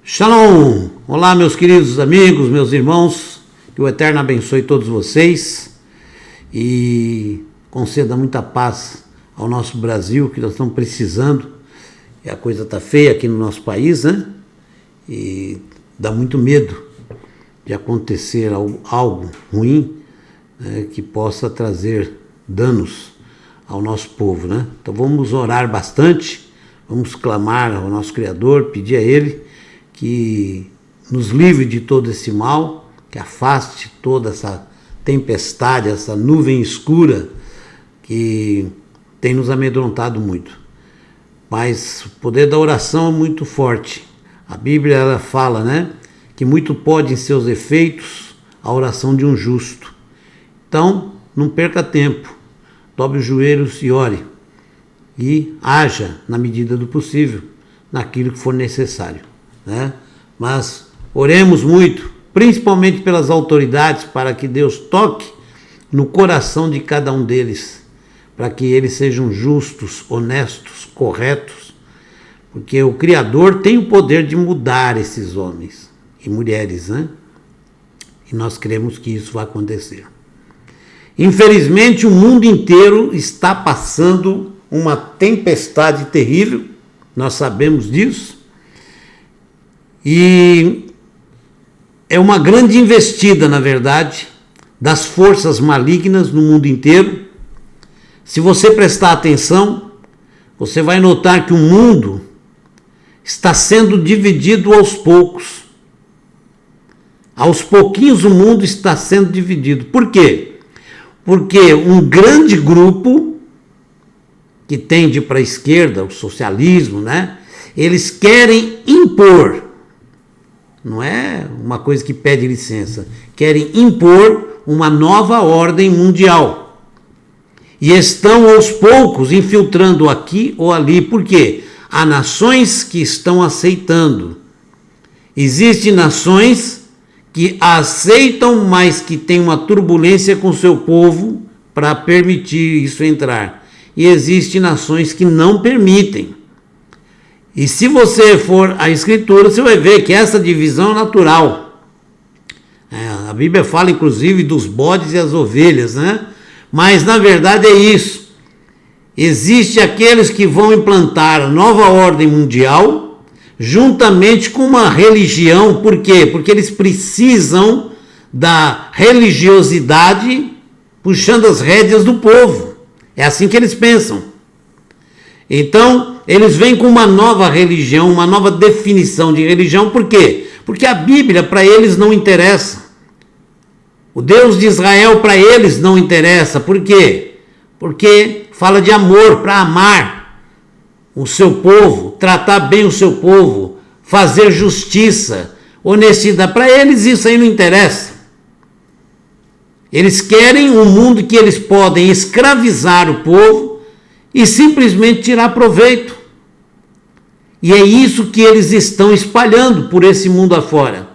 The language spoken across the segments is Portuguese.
Shalom! Olá, meus queridos amigos, meus irmãos, que o Eterno abençoe todos vocês e conceda muita paz ao nosso Brasil, que nós estamos precisando, e a coisa está feia aqui no nosso país, né? E dá muito medo de acontecer algo ruim, né, que possa trazer danos ao nosso povo, né? Então vamos orar bastante, vamos clamar ao nosso Criador, pedir a Ele que nos livre de todo esse mal, que afaste toda essa tempestade, essa nuvem escura que tem nos amedrontado muito. Mas o poder da oração é muito forte. A Bíblia ela fala, né, que muito pode em seus efeitos a oração de um justo. Então, não perca tempo, dobre os joelhos e ore, e haja na medida do possível, naquilo que for necessário, né? Mas oremos muito, principalmente pelas autoridades, para que Deus toque no coração de cada um deles, para que eles sejam justos, honestos, corretos, porque o Criador tem o poder de mudar esses homens e mulheres, né? E nós cremos que isso vai acontecer. Infelizmente, o mundo inteiro está passando uma tempestade terrível, nós sabemos disso, e é uma grande investida, na verdade, das forças malignas no mundo inteiro. Se você prestar atenção, você vai notar que o mundo está sendo dividido aos poucos. Aos pouquinhos o mundo está sendo dividido. Por quê? Porque um grande grupo que tende para a esquerda, o socialismo, né? Eles querem impor, não é uma coisa que pede licença, querem impor uma nova ordem mundial. E estão aos poucos infiltrando aqui ou ali. Por quê? Há nações que estão aceitando. Existem nações que aceitam, mas que tem uma turbulência com seu povo para permitir isso entrar. E existem nações que não permitem. E se você for à Escritura, você vai ver que essa divisão é natural. A Bíblia fala, inclusive, dos bodes e as ovelhas, né? Mas, na verdade, é isso. Existem aqueles que vão implantar a nova ordem mundial, juntamente com uma religião. Por quê? Porque eles precisam da religiosidade puxando as rédeas do povo. É assim que eles pensam. Então, eles vêm com uma nova religião, uma nova definição de religião. Por quê? Porque a Bíblia para eles não interessa. O Deus de Israel para eles não interessa. Por quê? Porque fala de amor, para amar o seu povo, tratar bem o seu povo, fazer justiça, honestidade. Para eles isso aí não interessa. Eles querem um mundo que eles podem escravizar o povo e simplesmente tirar proveito. E é isso que eles estão espalhando por esse mundo afora.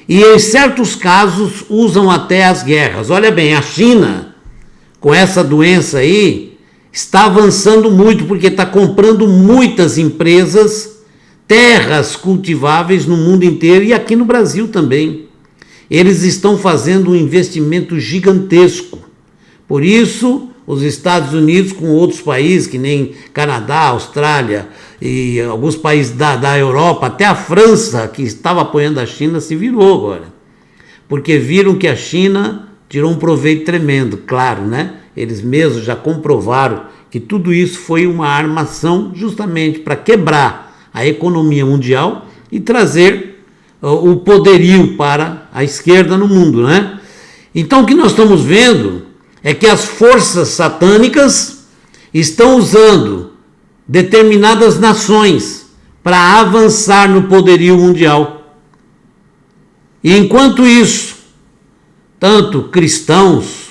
E em certos casos usam até as guerras. Olha bem, a China, com essa doença aí, está avançando muito, porque está comprando muitas empresas, terras cultiváveis no mundo inteiro e aqui no Brasil também. Eles estão fazendo um investimento gigantesco. Por isso, os Estados Unidos com outros países, que nem Canadá, Austrália e alguns países da Europa, até a França, que estava apoiando a China, se virou agora. Porque viram que a China tirou um proveito tremendo, claro, né? Eles mesmos já comprovaram que tudo isso foi uma armação justamente para quebrar a economia mundial e trazer o poderio para a esquerda no mundo, né? Então o que nós estamos vendo é que as forças satânicas estão usando determinadas nações para avançar no poderio mundial. E enquanto isso, tanto cristãos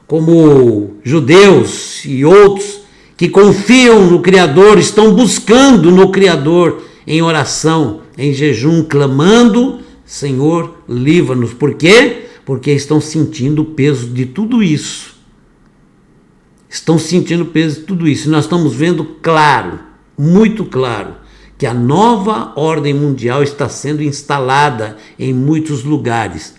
como judeus e outros que confiam no Criador, estão buscando no Criador em oração, em jejum, clamando, Senhor, livra-nos. Por quê? Porque estão sentindo o peso de tudo isso. Estão sentindo o peso de tudo isso. E nós estamos vendo claro, muito claro, que que a nova ordem mundial está sendo instalada em muitos lugares.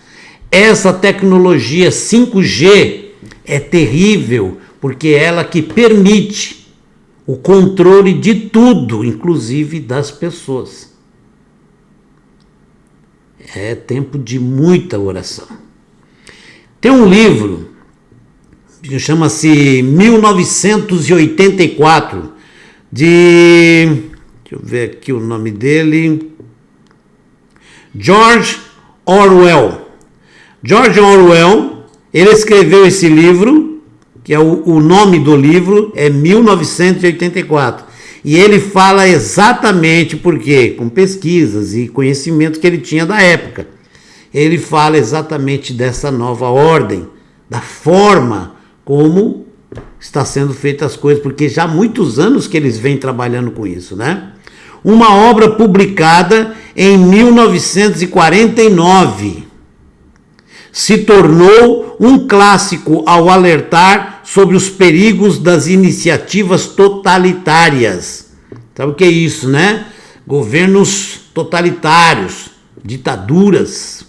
Essa tecnologia 5G é terrível, porque é ela que permite o controle de tudo, inclusive das pessoas. É tempo de muita oração. Tem um livro que chama-se 1984, deixa eu ver aqui o nome dele, George Orwell. George Orwell, ele escreveu esse livro, que é o nome do livro é 1984. E ele fala exatamente por quê, com pesquisas e conhecimento que ele tinha da época. Ele fala exatamente dessa nova ordem, da forma como está sendo feitas as coisas, porque já há muitos anos que eles vêm trabalhando com isso, né? Uma obra publicada em 1949 se tornou um clássico ao alertar sobre os perigos das iniciativas totalitárias. Sabe o que é isso, né? Governos totalitários, ditaduras.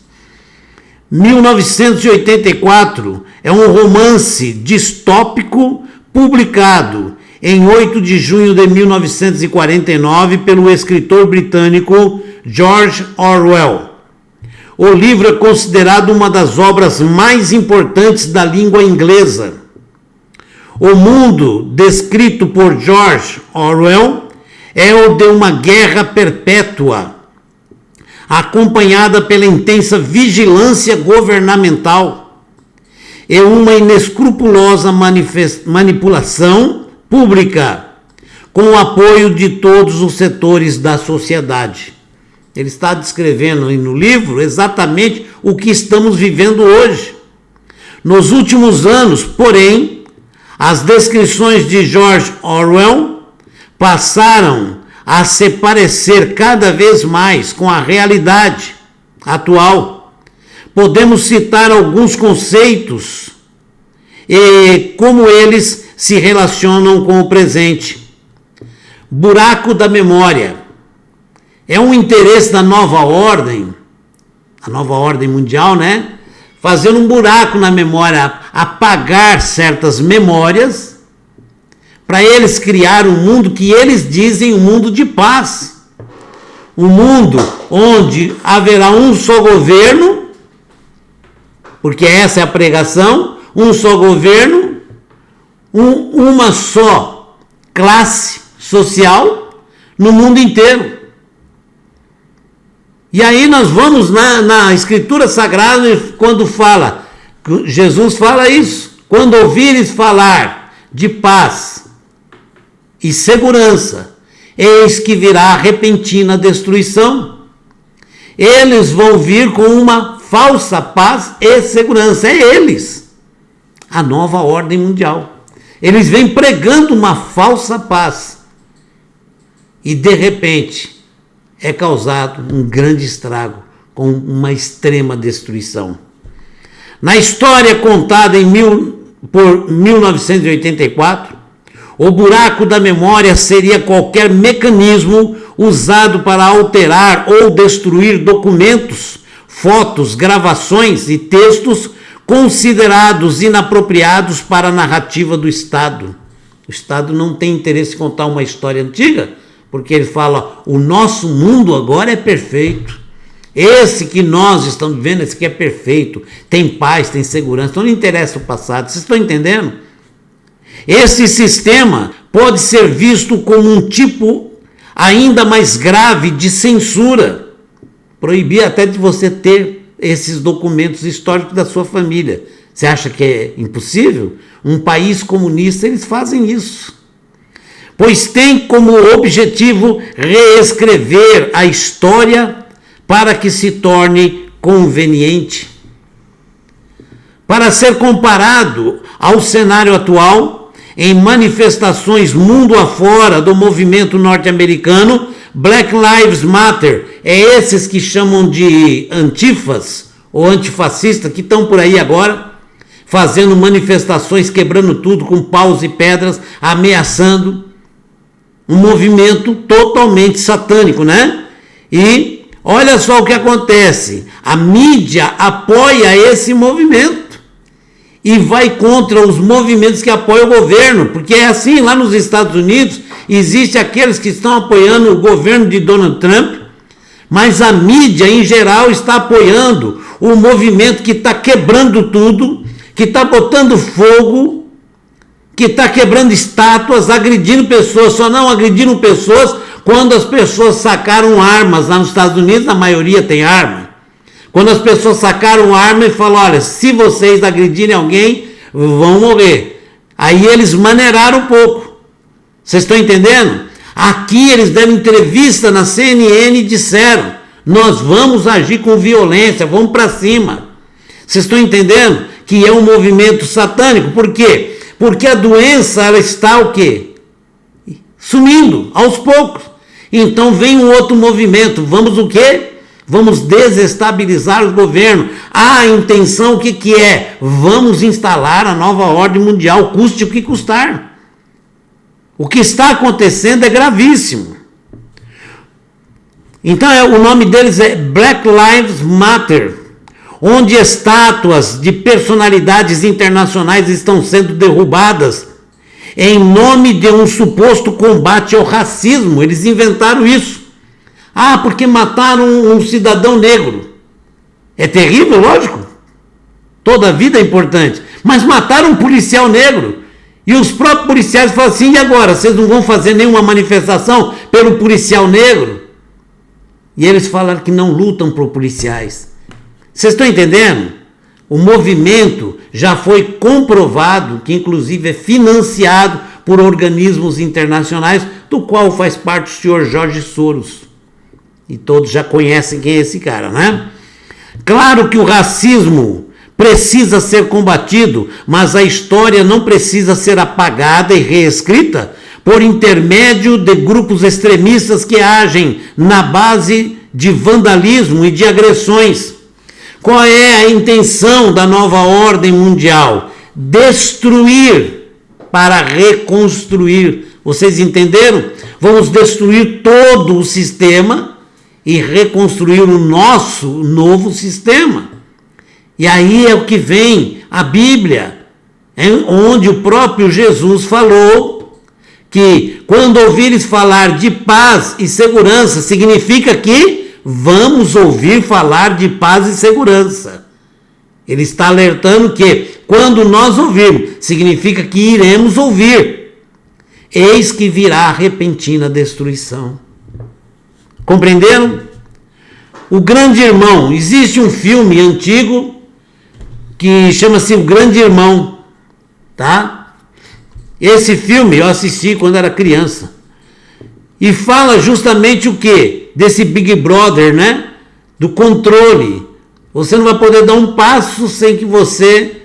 1984 é um romance distópico publicado em 8 de junho de 1949 pelo escritor britânico George Orwell. O livro é considerado uma das obras mais importantes da língua inglesa. O mundo descrito por George Orwell é o de uma guerra perpétua, acompanhada pela intensa vigilância governamental e uma inescrupulosa manipulação pública, com o apoio de todos os setores da sociedade. Ele está descrevendo no livro exatamente o que estamos vivendo hoje. Nos últimos anos, porém, as descrições de George Orwell passaram a se parecer cada vez mais com a realidade atual. Podemos citar alguns conceitos e como eles se relacionam com o presente. Buraco da memória. É um interesse da nova ordem, a nova ordem mundial, né? Fazendo um buraco na memória, apagar certas memórias, para eles criar um mundo que eles dizem um mundo de paz. Um mundo onde haverá um só governo, porque essa é a pregação, um só governo, uma só classe social no mundo inteiro. E aí nós vamos na Escritura Sagrada, quando fala, Jesus fala isso, quando ouvires falar de paz e segurança, eis que virá repentina destruição. Eles vão vir com uma falsa paz e segurança, é eles, a nova ordem mundial. Eles vêm pregando uma falsa paz e de repente é causado um grande estrago, com uma extrema destruição. Na história contada por 1984, o buraco da memória seria qualquer mecanismo usado para alterar ou destruir documentos, fotos, gravações e textos considerados inapropriados para a narrativa do Estado. O Estado não tem interesse em contar uma história antiga, porque ele fala, o nosso mundo agora é perfeito. Esse que nós estamos vivendo, esse que é perfeito, tem paz, tem segurança, então não interessa o passado, vocês estão entendendo? Esse sistema pode ser visto como um tipo ainda mais grave de censura, proibir até de você ter esses documentos históricos da sua família. Você acha que é impossível? Um país comunista, eles fazem isso. Pois tem como objetivo reescrever a história para que se torne conveniente. Para ser comparado ao cenário atual, em manifestações mundo afora do movimento norte-americano, Black Lives Matter, é esses que chamam de antifas ou antifascistas, que estão por aí agora, fazendo manifestações, quebrando tudo com paus e pedras, ameaçando. um movimento totalmente satânico, né? E olha só o que acontece, a mídia apoia esse movimento e vai contra os movimentos que apoiam o governo, porque é assim, lá nos Estados Unidos, existe aqueles que estão apoiando o governo de Donald Trump, mas a mídia em geral está apoiando o movimento que está quebrando tudo, que está botando fogo, que está quebrando estátuas, agredindo pessoas, só não agrediram pessoas quando as pessoas sacaram armas. Lá nos Estados Unidos, a maioria tem arma. Quando as pessoas sacaram arma e falaram, olha, se vocês agredirem alguém, vão morrer. Aí eles maneiraram um pouco. Vocês estão entendendo? Aqui eles deram entrevista na CNN e disseram, nós vamos agir com violência, vamos para cima. Vocês estão entendendo? Que é um movimento satânico. Por quê? Porque a doença, ela está o quê? Sumindo, aos poucos. Então vem um outro movimento. Vamos o quê? Vamos desestabilizar o governo. A intenção o que é? Vamos instalar a nova ordem mundial, custe o que custar. O que está acontecendo é gravíssimo. Então o nome deles é Black Lives Matter, onde estátuas de personalidades internacionais estão sendo derrubadas em nome de um suposto combate ao racismo. Eles inventaram isso. Ah, porque mataram um cidadão negro. É terrível, lógico. Toda vida é importante. Mas mataram um policial negro. E os próprios policiais falam assim, e agora? Vocês não vão fazer nenhuma manifestação pelo policial negro? E eles falaram que não lutam por policiais. Vocês estão entendendo? O movimento já foi comprovado, que inclusive é financiado por organismos internacionais, do qual faz parte o senhor Jorge Soros. E todos já conhecem quem é esse cara, né? Claro que o racismo precisa ser combatido, mas a história não precisa ser apagada e reescrita por intermédio de grupos extremistas que agem na base de vandalismo e de agressões. Qual é a intenção da nova ordem mundial? Destruir para reconstruir. Vocês entenderam? Vamos destruir todo o sistema e reconstruir o nosso novo sistema. E aí é o que vem a Bíblia, onde o próprio Jesus falou que quando ouvires falar de paz e segurança, significa que vamos ouvir falar de paz e segurança. Ele está alertando que quando nós ouvirmos, significa que iremos ouvir. Eis que virá a repentina destruição. Compreenderam? O Grande Irmão. Existe um filme antigo que chama-se O Grande Irmão, tá? Esse filme eu assisti quando era criança. E fala justamente o quê? Desse Big Brother, né? Do controle. Você não vai poder dar um passo sem que você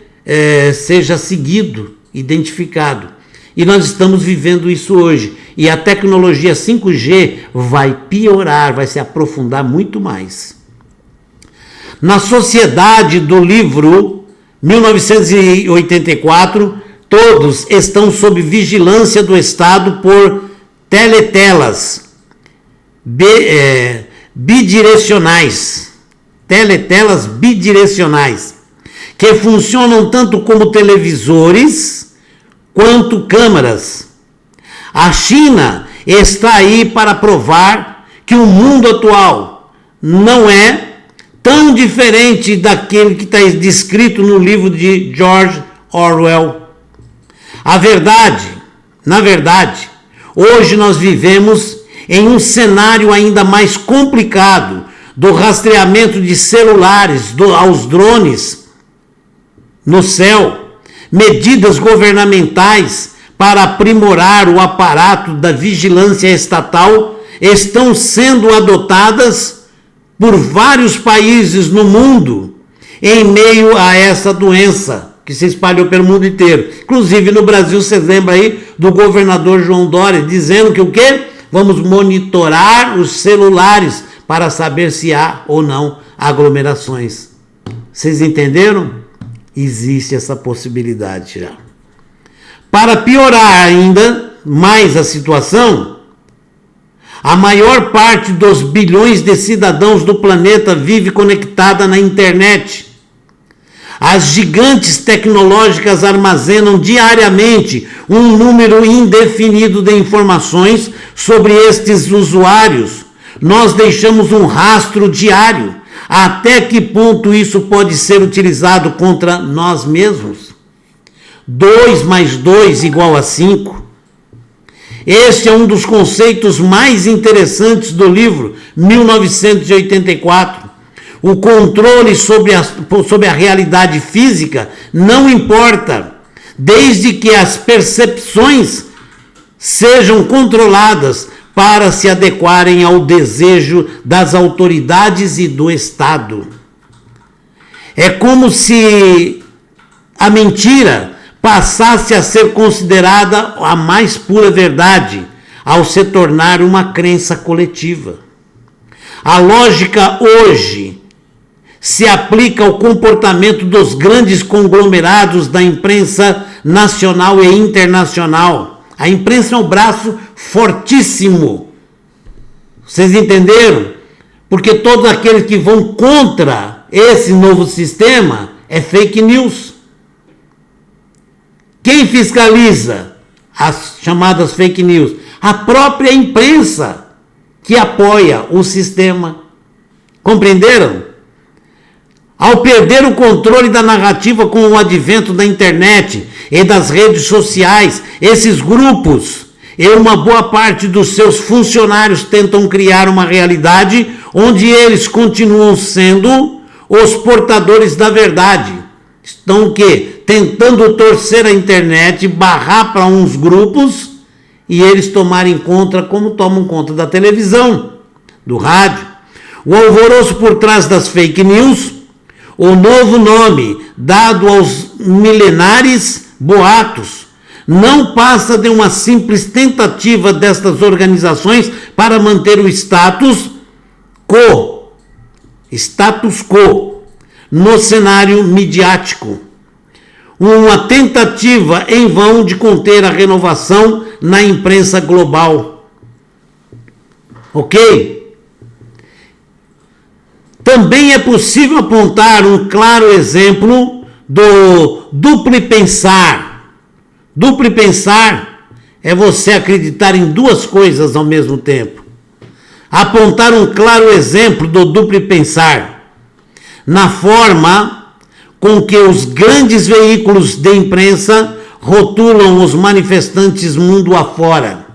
seja seguido, identificado. E nós estamos vivendo isso hoje. E a tecnologia 5G vai piorar, vai se aprofundar muito mais. Na sociedade do livro 1984, todos estão sob vigilância do Estado por teletelas bidirecionais. Teletelas bidirecionais, que funcionam tanto como televisores quanto câmeras. A China está aí para provar que o mundo atual não é tão diferente daquele que está descrito no livro de George Orwell. Na verdade, hoje nós vivemos em um cenário ainda mais complicado do rastreamento de celulares aos drones no céu, medidas governamentais para aprimorar o aparato da vigilância estatal estão sendo adotadas por vários países no mundo em meio a essa doença que se espalhou pelo mundo inteiro. Inclusive no Brasil, vocês lembram aí do governador João Dória dizendo que o quê? Vamos monitorar os celulares para saber se há ou não aglomerações. Vocês entenderam? Existe essa possibilidade já. Para piorar ainda mais a situação, A maior parte dos bilhões de cidadãos do planeta vive conectada na internet. As gigantes tecnológicas armazenam diariamente um número indefinido de informações sobre estes usuários. Nós deixamos um rastro diário. Até que ponto isso pode ser utilizado contra nós mesmos? 2 mais 2 igual a 5. Este é um dos conceitos mais interessantes do livro 1984. O controle sobre a realidade física não importa, desde que as percepções sejam controladas para se adequarem ao desejo das autoridades e do Estado. É como se a mentira passasse a ser considerada a mais pura verdade, ao se tornar uma crença coletiva. A lógica hoje se aplica ao comportamento dos grandes conglomerados da imprensa nacional e internacional. A imprensa é um braço fortíssimo. Vocês entenderam? Porque todos aqueles que vão contra esse novo sistema é fake news. Quem fiscaliza as chamadas fake news? A própria imprensa que apoia o sistema. Compreenderam? Ao perder o controle da narrativa com o advento da internet e das redes sociais, esses grupos e uma boa parte dos seus funcionários tentam criar uma realidade onde eles continuam sendo os portadores da verdade. Estão o quê? Tentando torcer a internet, barrar para uns grupos e eles tomarem conta como tomam conta da televisão, do rádio. O alvoroço por trás das fake news, o novo nome dado aos milenares boatos, não passa de uma simples tentativa destas organizações para manter o status quo no cenário midiático. Uma tentativa em vão de conter a renovação na imprensa global. Ok? Também é possível apontar um claro exemplo do duplo pensar. Duplo pensar é você acreditar em duas coisas ao mesmo tempo. Apontar um claro exemplo do duplo pensar na forma com que os grandes veículos de imprensa rotulam os manifestantes mundo afora.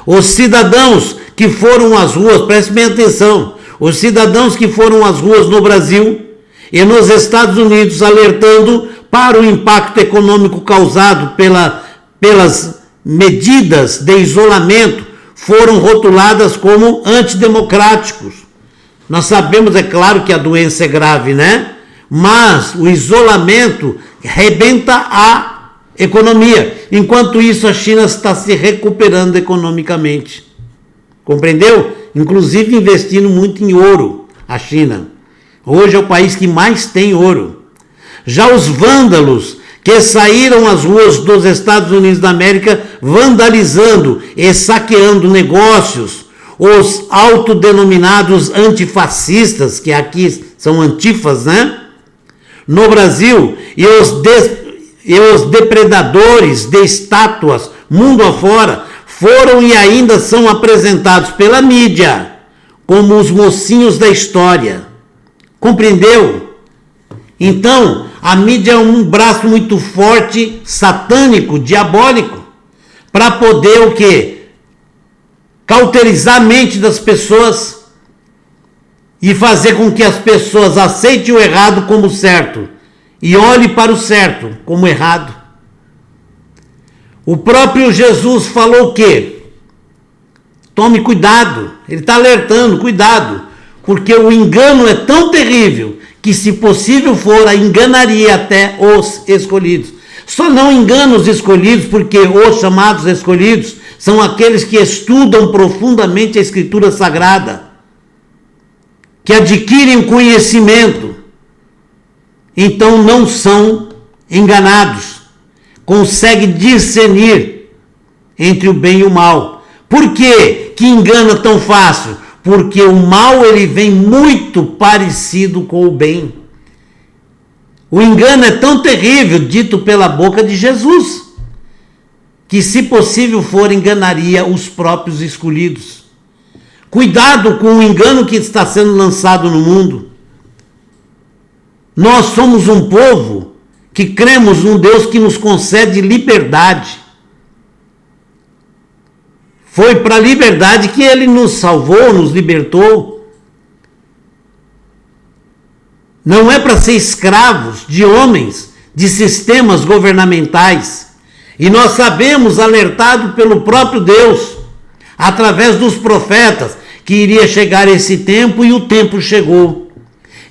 Os cidadãos que foram às ruas, preste bem atenção, os cidadãos que foram às ruas no Brasil e nos Estados Unidos alertando para o impacto econômico causado pelas medidas de isolamento foram rotuladas como antidemocráticos. Nós sabemos, é claro, que a doença é grave, né? Mas o isolamento rebenta a economia. Enquanto isso, a China está se recuperando economicamente. Compreendeu? Inclusive investindo muito em ouro, a China. Hoje é o país que mais tem ouro. Já os vândalos que saíram às ruas dos Estados Unidos da América vandalizando e saqueando negócios, os autodenominados antifascistas, que aqui são antifas, né? No Brasil, e os depredadores de estátuas mundo afora foram e ainda são apresentados pela mídia como os mocinhos da história. Compreendeu? Então, a mídia é um braço muito forte, satânico, diabólico, para poder o quê? Cauterizar a mente das pessoas e fazer com que as pessoas aceitem o errado como certo e olhem para o certo como errado. O próprio Jesus falou o quê? Tome cuidado, ele está alertando, cuidado, porque o engano é tão terrível que, se possível for, enganaria até os escolhidos. Só não engana os escolhidos, porque os chamados escolhidos são aqueles que estudam profundamente a Escritura Sagrada, que adquirem conhecimento, então não são enganados, conseguem discernir entre o bem e o mal, Por que engana tão fácil? Porque o mal ele vem muito parecido com o bem. O engano é tão terrível, dito pela boca de Jesus, que se possível for, enganaria os próprios escolhidos. Cuidado com o engano que está sendo lançado no mundo. Nós somos um povo que cremos num Deus que nos concede liberdade. Foi para a liberdade que Ele nos salvou, nos libertou. Não é para ser escravos de homens, de sistemas governamentais. E nós sabemos, alertado pelo próprio Deus, através dos profetas, que iria chegar esse tempo, e o tempo chegou,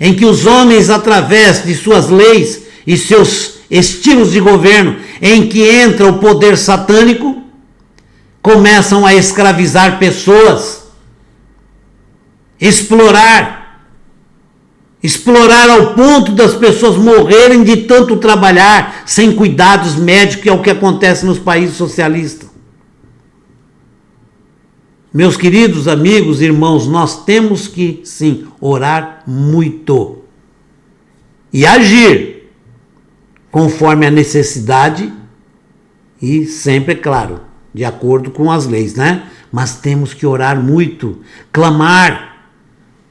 em que os homens, através de suas leis e seus estilos de governo, em que entra o poder satânico, começam a escravizar pessoas, explorar ao ponto das pessoas morrerem de tanto trabalhar sem cuidados médicos, que é o que acontece nos países socialistas. Meus queridos amigos, irmãos, nós temos que, sim, orar muito e agir conforme a necessidade e sempre, é claro, de acordo com as leis, né? Mas temos que orar muito, clamar,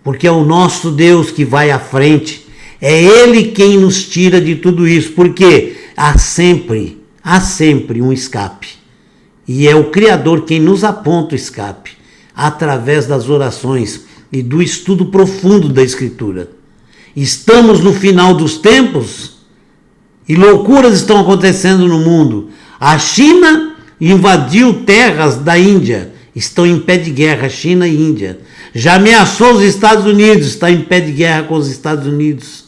porque é o nosso Deus que vai à frente. É Ele quem nos tira de tudo isso, porque há sempre um escape. E é o Criador quem nos aponta o escape, através das orações e do estudo profundo da Escritura. Estamos no final dos tempos e loucuras estão acontecendo no mundo. A China invadiu terras da Índia, estão em pé de guerra, China e Índia. Já ameaçou os Estados Unidos, está em pé de guerra com os Estados Unidos.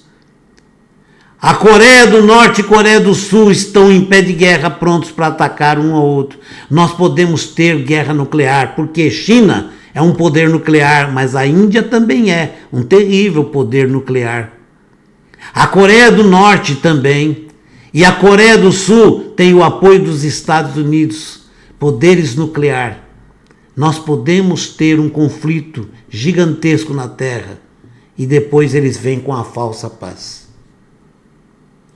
A Coreia do Norte e Coreia do Sul estão em pé de guerra, prontos para atacar um ao outro. Nós podemos ter guerra nuclear, porque China é um poder nuclear, mas a Índia também é um terrível poder nuclear. A Coreia do Norte também. E a Coreia do Sul tem o apoio dos Estados Unidos, poderes nucleares. Nós podemos ter um conflito gigantesco na Terra e depois eles vêm com a falsa paz.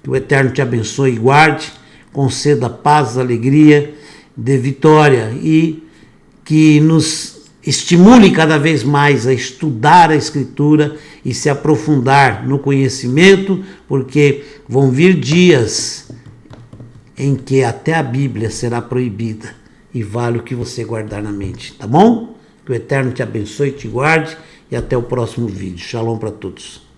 Que o Eterno te abençoe e guarde, conceda paz, alegria, de vitória e que nos estimule cada vez mais a estudar a Escritura e se aprofundar no conhecimento, porque vão vir dias em que até a Bíblia será proibida e vale o que você guardar na mente, tá bom? Que o Eterno te abençoe, te guarde e até o próximo vídeo. Shalom para todos.